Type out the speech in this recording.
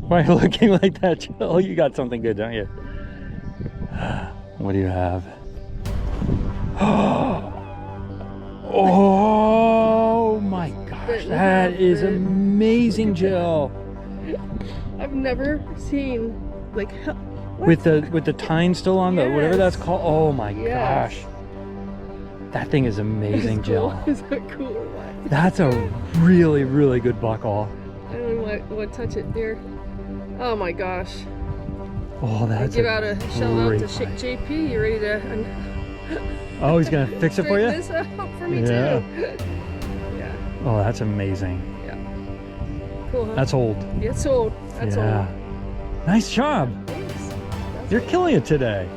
Why are you looking like that, Jill? You got something good, don't you? What do you have? Oh my gosh, that is amazing, Jill. I've never seen like what? With the tine still on the whatever that's called. Oh my Yes. gosh. That thing is amazing, Jill. Is that cool or what? That's a really, really good buckle. I don't know what touch it there. Oh my gosh. Oh, I that's give out a shout out great to find. JP. You ready to Oh, he's gonna fix it for straighten you? this out for me Yeah. too? Yeah. Oh, that's amazing. Cool, huh? That's old. Yeah, it's old. That's yeah. old. Nice job. Thanks. That's You're old. killing it today.